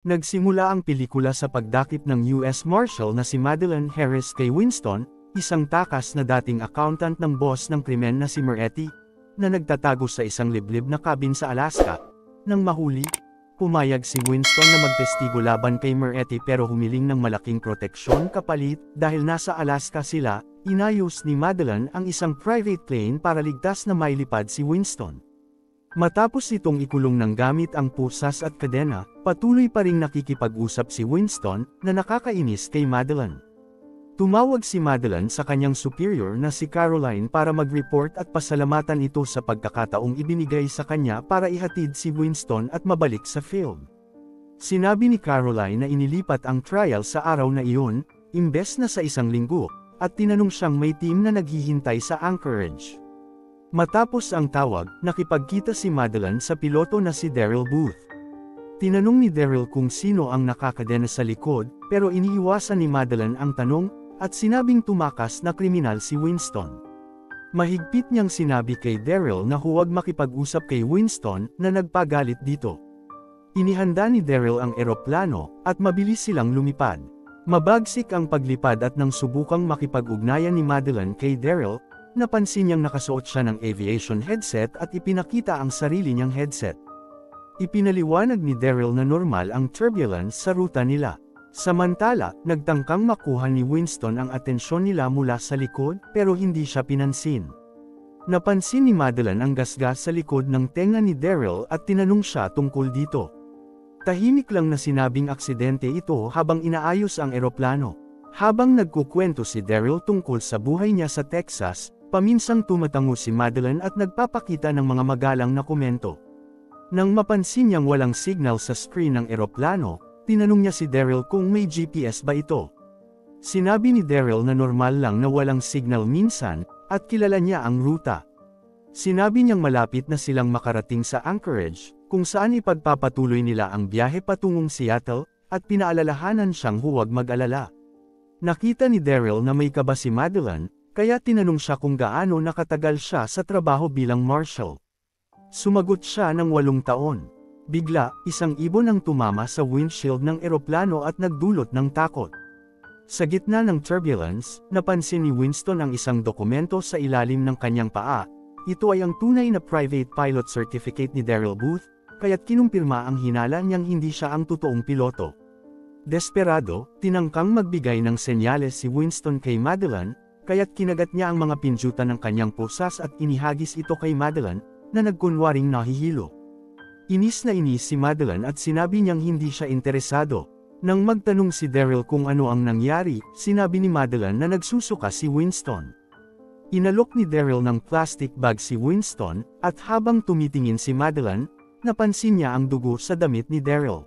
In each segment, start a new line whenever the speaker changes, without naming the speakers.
Nagsimula ang pelikula sa pagdakip ng US Marshal na si Madeleine Harris kay Winston, isang takas na dating accountant ng boss ng krimen na si Moretti, na nagtatago sa isang liblib na cabin sa Alaska. Nang mahuli, pumayag si Winston na magtestigo laban kay Moretti pero humiling ng malaking proteksyon kapalit dahil nasa Alaska sila. Inayos ni Madeleine ang isang private plane para ligtas na mailipad si Winston. Matapos itong ikulong ng gamit ang pusas at kadena, patuloy pa ring nakikipag-usap si Winston na nakakainis kay Madeleine. Tumawag si Madeleine sa kanyang superior na si Caroline para mag-report at pasalamatan ito sa pagkakataong ibinigay sa kanya para ihatid si Winston at mabalik sa field. Sinabi ni Caroline na inilipat ang trial sa araw na iyon, imbes na sa isang linggo, at tinanong siyang may team na naghihintay sa Anchorage. Matapos ang tawag, nakipagkita si Madeleine sa piloto na si Daryl Booth. Tinanong ni Daryl kung sino ang nakakadena sa likod, pero iniiwasan ni Madeleine ang tanong, at sinabing tumakas na kriminal si Winston. Mahigpit niyang sinabi kay Daryl na huwag makipag-usap kay Winston na nagpagalit dito. Inihanda ni Daryl ang eroplano, at mabilis silang lumipad. Mabagsik ang paglipad at nang subukang makipag-ugnayan ni Madeleine kay Daryl, napansin niyang nakasuot siya ng aviation headset at ipinakita ang sarili niyang headset. Ipinaliwanag ni Daryl na normal ang turbulence sa ruta nila. Samantala, nagtangkang makuha ni Winston ang atensyon nila mula sa likod pero hindi siya pinansin. Napansin ni Madeleine ang gasgas sa likod ng tenga ni Daryl at tinanong siya tungkol dito. Tahimik lang na sinabing aksidente ito habang inaayos ang eroplano. Habang nagkukwento si Daryl tungkol sa buhay niya sa Texas, paminsang tumatango si Madeleine at nagpapakita ng mga magalang na komento. Nang mapansin niyang walang signal sa screen ng eroplano, tinanong niya si Daryl kung may GPS ba ito. Sinabi ni Daryl na normal lang na walang signal minsan, at kilala niya ang ruta. Sinabi niyang malapit na silang makarating sa Anchorage, kung saan ipagpapatuloy nila ang biyahe patungong Seattle, at pinaalalahanan siyang huwag mag-alala. Nakita ni Daryl na may kaba si Madeleine, kaya tinanong siya kung gaano nakatagal siya sa trabaho bilang marshal. Sumagot siya ng 8 taon. Bigla, isang ibon ang tumama sa windshield ng eroplano at nagdulot ng takot. Sa gitna ng turbulence, napansin ni Winston ang isang dokumento sa ilalim ng kanyang paa. Ito ay ang tunay na private pilot certificate ni Daryl Booth, kaya't kinumpirma ang hinala niyang hindi siya ang totoong piloto. Desperado, tinangkang magbigay ng senyales si Winston kay Madeleine, kaya't kinagat niya ang mga pinjutan ng kanyang pusas at inihagis ito kay Madeleine, na nagkunwaring nahihilo. Inis na inis si Madeleine at sinabi niyang hindi siya interesado. Nang magtanong si Daryl kung ano ang nangyari, sinabi ni Madeleine na nagsusuka si Winston. Inalok ni Daryl ng plastic bag si Winston, at habang tumitingin si Madeleine, napansin niya ang dugo sa damit ni Daryl.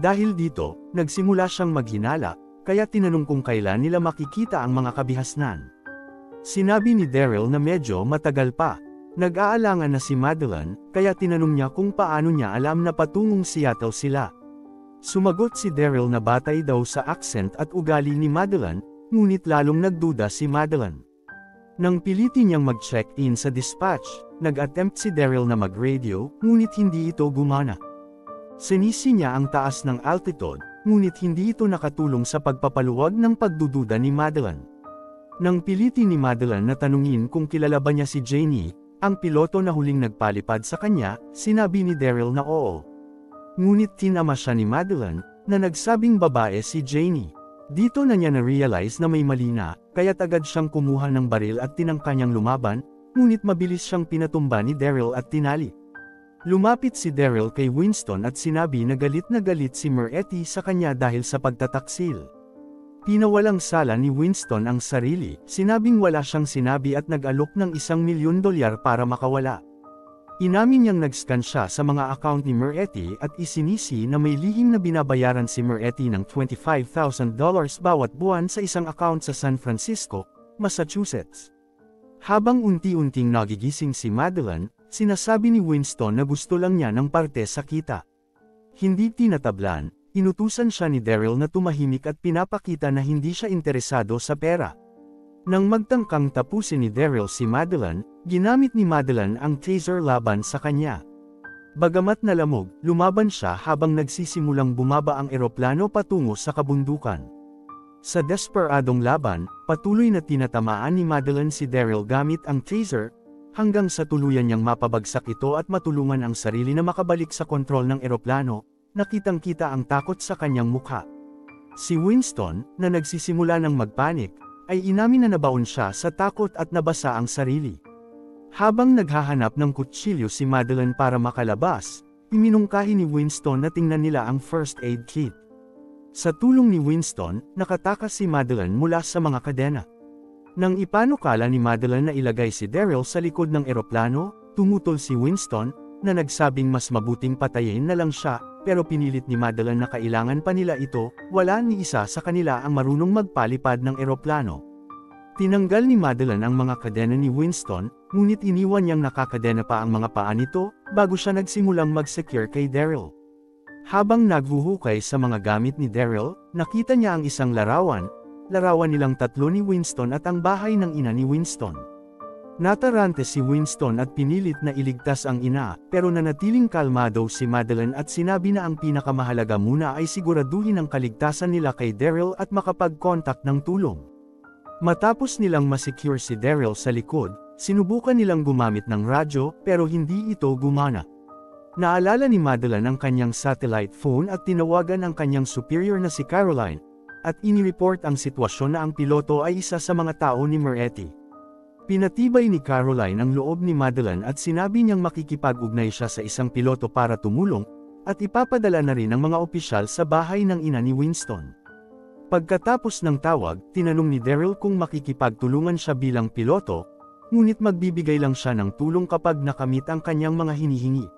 Dahil dito, nagsimula siyang maghinala, kaya tinanong kung kailan nila makikita ang mga kabihasnan. Sinabi ni Daryl na medyo matagal pa. Nag-aalangan na si Madeleine, kaya tinanong niya kung paano niya alam na patungong Seattle sila. Sumagot si Daryl na batay daw sa accent at ugali ni Madeleine, ngunit lalong nagduda si Madeleine. Nang pilitin niyang mag-check-in sa dispatch, nag-attempt si Daryl na mag-radio, ngunit hindi ito gumana. Sinisi niya ang taas ng altitude, ngunit hindi ito nakatulong sa pagpapaluwag ng pagdududa ni Madeleine. Nang pilitin ni Madeleine na tanungin kung kilala ba niya si Janie, ang piloto na huling nagpalipad sa kanya, sinabi ni Daryl na oo. Ngunit tinama siya ni Madeleine, na nagsabing babae si Janie. Dito na niya na-realize na may mali na, kaya't agad siyang kumuha ng baril at tinangka niyang lumaban, ngunit mabilis siyang pinatumba ni Daryl at tinali. Lumapit si Daryl kay Winston at sinabi na galit si Moretti sa kanya dahil sa pagtataksil. Pinawalang sala ni Winston ang sarili, sinabing wala siyang sinabi at nag-alok ng $1,000,000 para makawala. Inamin niyang nag-scan siya sa mga account ni Moretti at isinisi na may lihim na binabayaran si Moretti ng $25,000 bawat buwan sa isang account sa San Francisco, Massachusetts. Habang unti-unting nagigising si Madeleine, sinasabi ni Winston na gusto lang niya ng parte sa kita. Hindi tinatablan, inutusan siya ni Daryl na tumahimik at pinapakita na hindi siya interesado sa pera. Nang magtangkang tapusin ni Daryl si Madeleine, ginamit ni Madeleine ang taser laban sa kanya. Bagamat nalamog, lumaban siya habang nagsisimulang bumaba ang eroplano patungo sa kabundukan. Sa desperadong laban, patuloy na tinatamaan ni Madeline si Daryl gamit ang taser, hanggang sa tuluyan niyang mapabagsak ito at matulungan ang sarili na makabalik sa kontrol ng eroplano. Nakitang-kita ang takot sa kanyang mukha. Si Winston, na nagsisimula ng magpanik, ay inamin na nabaon siya sa takot at nabasa ang sarili. Habang naghahanap ng kutsilyo si Madeline para makalabas, iminungkahi ni Winston na tingnan nila ang first aid kit. Sa tulong ni Winston, nakatakas si Madeline mula sa mga kadena. Nang ipanukala ni Madeline na ilagay si Daryl sa likod ng eroplano, tumutol si Winston, na nagsabing mas mabuting patayin na lang siya, pero pinilit ni Madeline na kailangan pa nila ito. Wala ni isa sa kanila ang marunong magpalipad ng eroplano. Tinanggal ni Madeline ang mga kadena ni Winston, ngunit iniwan niyang nakakadena pa ang mga paa nito, bago siya nagsimulang mag-secure kay Daryl. Habang naghuhukay sa mga gamit ni Daryl, nakita niya ang isang larawan nilang tatlo ni Winston at ang bahay ng ina ni Winston. Natarante si Winston at pinilit na iligtas ang ina, pero nanatiling kalmado si Madeline at sinabi na ang pinakamahalaga muna ay siguraduhin ang kaligtasan nila kay Daryl at makapag-contact ng tulong. Matapos nilang masecure si Daryl sa likod, sinubukan nilang gumamit ng radyo, pero hindi ito gumana. Naalala ni Madeline ang kanyang satellite phone at tinawagan ang kanyang superior na si Caroline, at inireport ang sitwasyon na ang piloto ay isa sa mga tao ni Moretti. Pinatibay ni Caroline ang loob ni Madeline at sinabi niyang makikipag-ugnay siya sa isang piloto para tumulong, at ipapadala na rin ang mga opisyal sa bahay ng ina ni Winston. Pagkatapos ng tawag, tinanong ni Daryl kung makikipagtulungan siya bilang piloto, ngunit magbibigay lang siya ng tulong kapag nakamit ang kanyang mga hinihingi.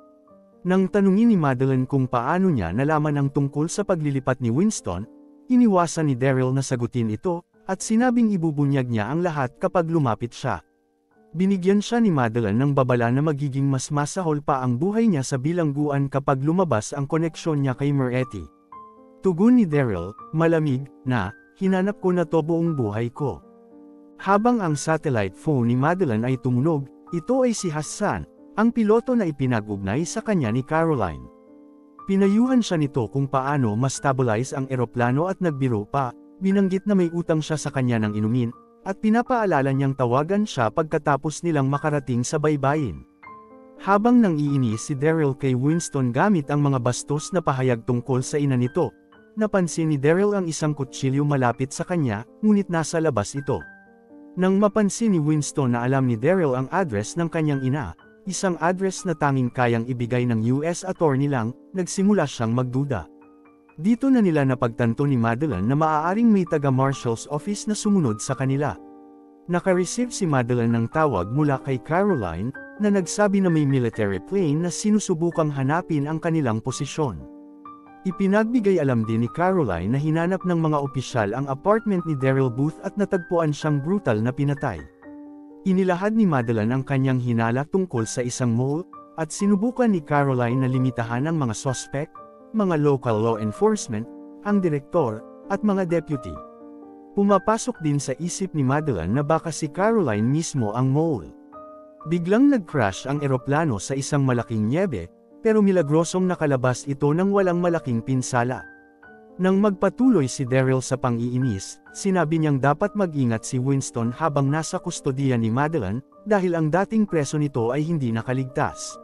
Nang tanungin ni Madeline kung paano niya nalaman ang tungkol sa paglilipat ni Winston, iniwasan ni Daryl na sagutin ito, at sinabing ibubunyag niya ang lahat kapag lumapit siya. Binigyan siya ni Madeline ng babala na magiging mas masahol pa ang buhay niya sa bilangguan kapag lumabas ang koneksyon niya kay Moretti. Tugon ni Daryl, malamig, na, hinanap ko na to buong buhay ko. Habang ang satellite phone ni Madeline ay tumunog, ito ay si Hassan, ang piloto na ipinag-ugnay sa kanya ni Caroline. Pinayuhan siya nito kung paano ma-stabilize ang eroplano at nagbiro pa, binanggit na may utang siya sa kanya ng inumin, at pinapaalala niyang tawagan siya pagkatapos nilang makarating sa baybayin. Habang nang-iinis si Daryl kay Winston gamit ang mga bastos na pahayag tungkol sa ina nito, napansin ni Daryl ang isang kutsilyo malapit sa kanya, ngunit nasa labas ito. Nang mapansin ni Winston na alam ni Daryl ang address ng kanyang ina, isang address na tanging kayang ibigay ng US attorney lang, nagsimula siyang magduda. Dito na nila napagtanto ni Madeline na maaaring may taga-marshal's office na sumunod sa kanila. Naka-receive si Madeline ng tawag mula kay Caroline, na nagsabi na may military plane na sinusubukang hanapin ang kanilang posisyon. Ipinagbigay alam din ni Caroline na hinanap ng mga opisyal ang apartment ni Daryl Booth at natagpuan siyang brutal na pinatay. Inilahad ni Madeline ang kanyang hinala tungkol sa isang mall, at sinubukan ni Caroline na limitahan ang mga suspect, mga local law enforcement, ang direktor, at mga deputy. Pumapasok din sa isip ni Madeline na baka si Caroline mismo ang mole. Biglang nag-crash ang eroplano sa isang malaking nyebe, pero milagrosong nakalabas ito ng walang malaking pinsala. Nang magpatuloy si Daryl sa pang-iinis, sinabi niyang dapat mag-ingat si Winston habang nasa kustodiya ni Madeline, dahil ang dating preso nito ay hindi nakaligtas.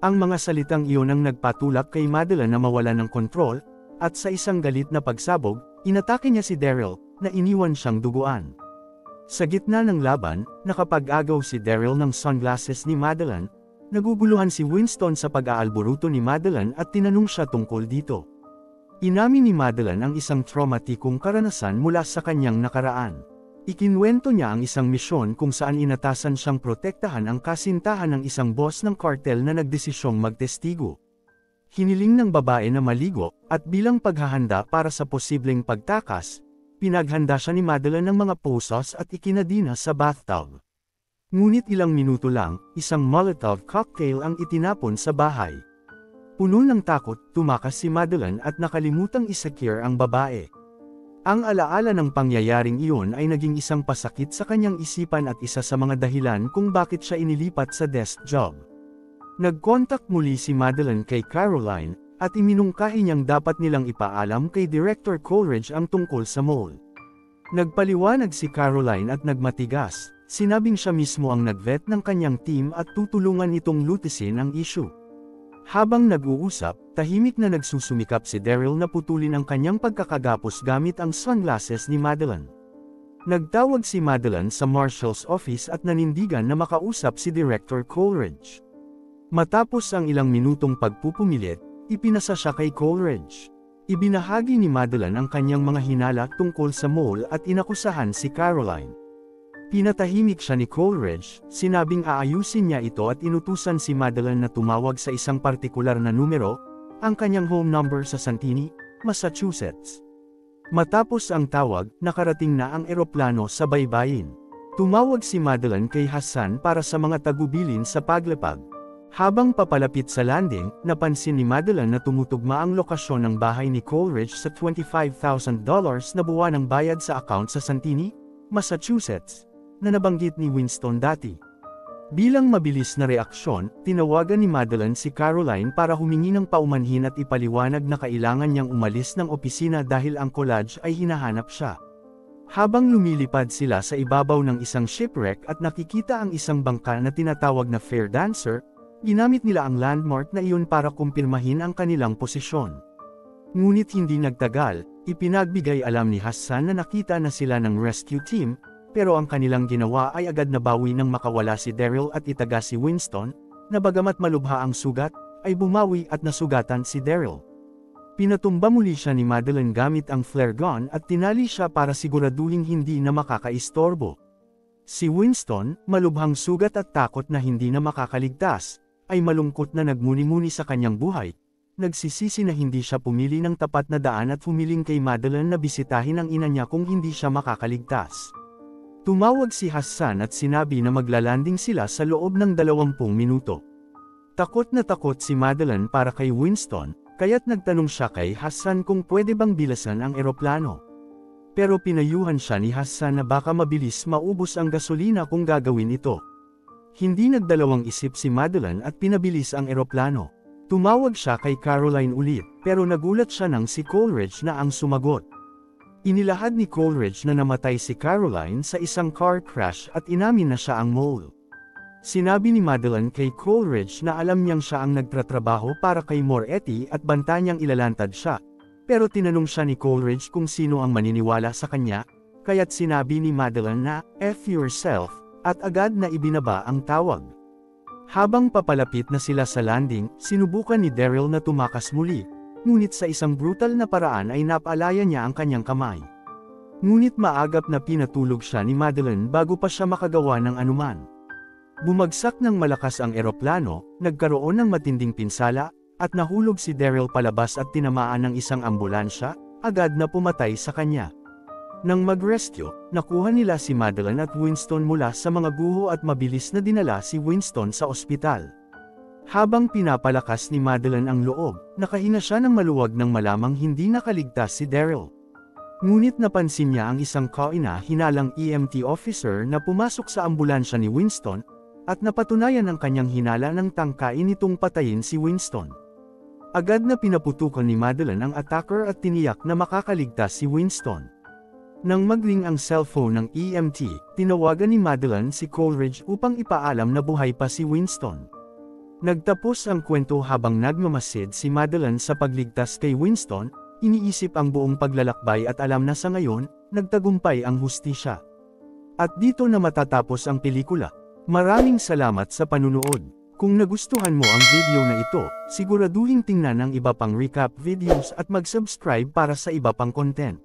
Ang mga salitang iyon ang nagpatulak kay Madeline na mawala ng kontrol, at sa isang galit na pagsabog, inatake niya si Daryl, na iniwan siyang duguan. Sa gitna ng laban, nakapag-agaw si Daryl ng sunglasses ni Madeline, naguguluhan si Winston sa pag-aalboruto ni Madeline at tinanong siya tungkol dito. Inamin ni Madeline ang isang traumatikong karanasan mula sa kanyang nakaraan. Ikinwento niya ang isang misyon kung saan inatasan siyang protektahan ang kasintahan ng isang boss ng cartel na nagdesisyong magtestigo. Hiniling ng babae na maligo, at bilang paghahanda para sa posibleng pagtakas, pinaghanda siya ni Madeline ng mga posas at ikinadina sa bathtub. Ngunit ilang minuto lang, isang Molotov cocktail ang itinapon sa bahay. Puno ng takot, tumakas si Madeline at nakalimutang isecure ang babae. Ang alaala ng pangyayaring iyon ay naging isang pasakit sa kanyang isipan at isa sa mga dahilan kung bakit siya inilipat sa desk job. Nag-contact muli si Madeline kay Caroline, at iminungkahi niyang dapat nilang ipaalam kay Director Coleridge ang tungkol sa mole. Nagpaliwanag si Caroline at nagmatigas, sinabing siya mismo ang nag-vet ng kanyang team at tutulungan itong lutisin ang issue. Habang nag-uusap, tahimik na nagsusumikap si Daryl na putulin ang kanyang pagkakagapos gamit ang sunglasses ni Madeline. Nagtawag si Madeline sa Marshal's office at nanindigan na makausap si Director Coleridge. Matapos ang ilang minutong pagpupumilit, ipinasa siya kay Coleridge. Ibinahagi ni Madeline ang kanyang mga hinala tungkol sa mole at inakusahan si Caroline. Pinatahimik siya ni Coleridge, sinabing aayusin niya ito at inutusan si Madeline na tumawag sa isang partikular na numero, ang kanyang home number sa Santini, Massachusetts. Matapos ang tawag, nakarating na ang eroplano sa baybayin. Tumawag si Madeline kay Hassan para sa mga tagubilin sa paglapag. Habang papalapit sa landing, napansin ni Madeline na tumutugma ang lokasyon ng bahay ni Coleridge sa $25,000 na buwanang bayad sa account sa Santini, Massachusetts, na nabanggit ni Winston dati. Bilang mabilis na reaksyon, tinawagan ni Madeline si Caroline para humingi ng paumanhin at ipaliwanag na kailangan niyang umalis ng opisina dahil ang collage ay hinahanap siya. Habang lumilipad sila sa ibabaw ng isang shipwreck at nakikita ang isang bangka na tinatawag na Fair Dancer, ginamit nila ang landmark na iyon para kumpirmahin ang kanilang posisyon. Ngunit hindi nagtagal, ipinagbigay alam ni Hassan na nakita na sila ng rescue team, pero ang kanilang ginawa ay agad nabawi nang makawala si Daryl at itaga si Winston, na bagamat malubha ang sugat, ay bumawi at nasugatan si Daryl. Pinatumba muli siya ni Madeline gamit ang flare gun at tinali siya para siguraduhin hindi na makakaistorbo. Si Winston, malubhang sugat at takot na hindi na makakaligtas, ay malungkot na nagmuni-muni sa kanyang buhay. Nagsisisi na hindi siya pumili ng tapat na daan at humiling kay Madeline na bisitahin ang ina niya kung hindi siya makakaligtas. Tumawag si Hassan at sinabi na maglalanding sila sa loob ng 20 minuto. Takot na takot si Madeline para kay Winston, kaya't nagtanong siya kay Hassan kung pwede bang bilasan ang eroplano. Pero pinayuhan siya ni Hassan na baka mabilis maubos ang gasolina kung gagawin ito. Hindi nagdalawang isip si Madeline at pinabilis ang eroplano. Tumawag siya kay Caroline ulit, pero nagulat siya nang si Coleridge na ang sumagot. Inilahad ni Coleridge na namatay si Caroline sa isang car crash at inamin na siya ang mole. Sinabi ni Madeline kay Coleridge na alam niyang siya ang nagtratrabaho para kay Moretti at banta niyang ilalantad siya, pero tinanong siya ni Coleridge kung sino ang maniniwala sa kanya, kaya't sinabi ni Madeline na, "F yourself," at agad na ibinaba ang tawag. Habang papalapit na sila sa landing, sinubukan ni Daryl na tumakas muli, ngunit sa isang brutal na paraan ay napaalaya niya ang kanyang kamay. Ngunit maagap na pinatulog siya ni Madeline bago pa siya makagawa ng anuman. Bumagsak ng malakas ang eroplano, nagkaroon ng matinding pinsala, at nahulog si Daryl palabas at tinamaan ng isang ambulansya, agad na pumatay sa kanya. Nang mag-rescue, nakuha nila si Madeline at Winston mula sa mga guho at mabilis na dinala si Winston sa ospital. Habang pinapalakas ni Madeline ang loob, nakahinga siya ng maluwag nang malamang hindi nakaligtas si Daryl. Ngunit napansin niya ang isang kaina-hinalang EMT officer na pumasok sa ambulansya ni Winston, at napatunayan ang kanyang hinala ng tangkain nitong patayin si Winston. Agad na pinaputukan ni Madeline ang attacker at tiniyak na makakaligtas si Winston. Nang magring ang cellphone ng EMT, tinawagan ni Madeline si Coleridge upang ipaalam na buhay pa si Winston. Nagtapos ang kwento habang nagmamasid si Madeline sa pagligtas kay Winston, iniisip ang buong paglalakbay at alam na sa ngayon, nagtagumpay ang hustisya. At dito na matatapos ang pelikula. Maraming salamat sa panunood. Kung nagustuhan mo ang video na ito, siguraduhin tingnan ang iba pang recap videos at mag-subscribe para sa iba pang content.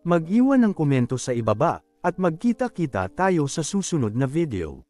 Mag-iwan ng komento sa ibaba, at magkita-kita tayo sa susunod na video.